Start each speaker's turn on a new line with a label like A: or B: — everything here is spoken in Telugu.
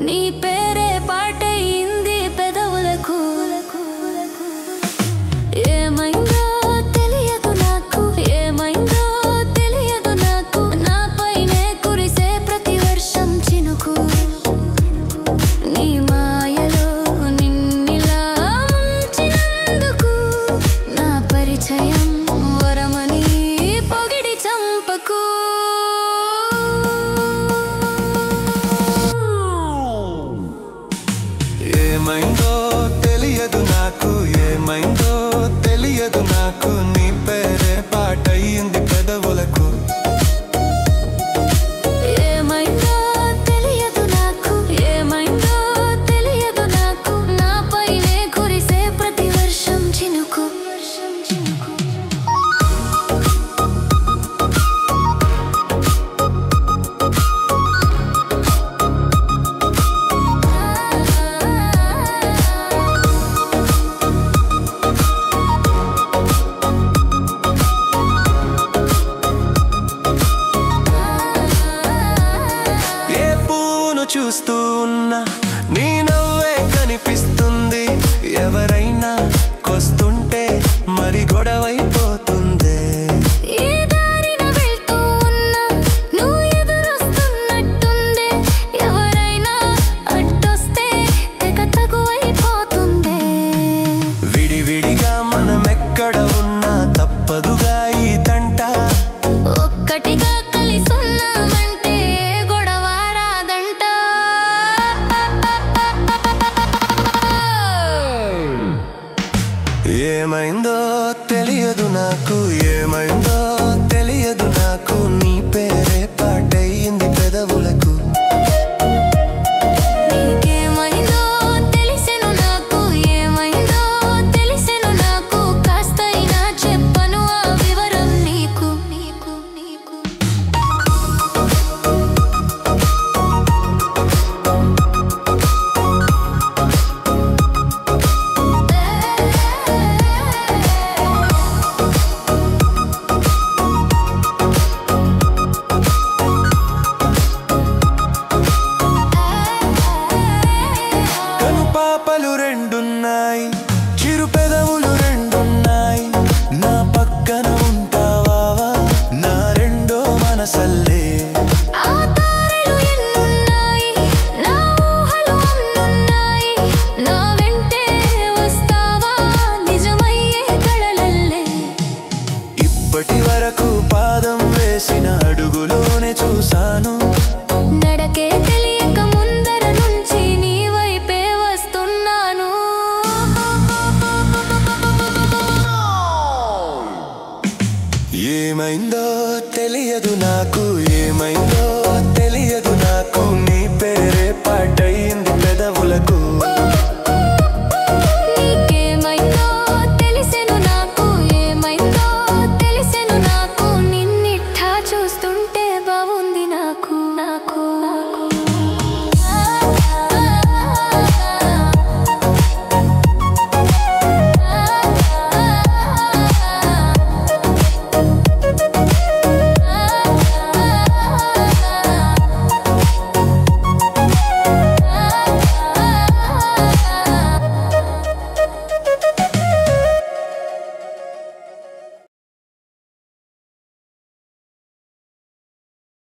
A: నీ పేరే పాటయింది పెదవులకు ఏమైందో తెలియదు నాకు ఏమైందో తెలియదు నాకు నాపైనే కురిసే ప్రతి వర్షం చినుకు నీ మాయలో నిన్నిలా ముంచినందుకు నా పరిచయం వరమని పొగిడి చంపకు
B: ఏమైందో తెలియదు నాకు ఏమైందో తెలియదు నాకు నీ పేరే పాటయింది పెదవులకు
A: ఏమైందో తెలియదు నాకు ఏమైందో తెలియదు నాకు నాపైనే కురిసే ప్రతి వర్షం చినుకు
B: చూస్తూ ఉన్నా నీ నవ్వే కనిపిస్తుంది ఎవరైనా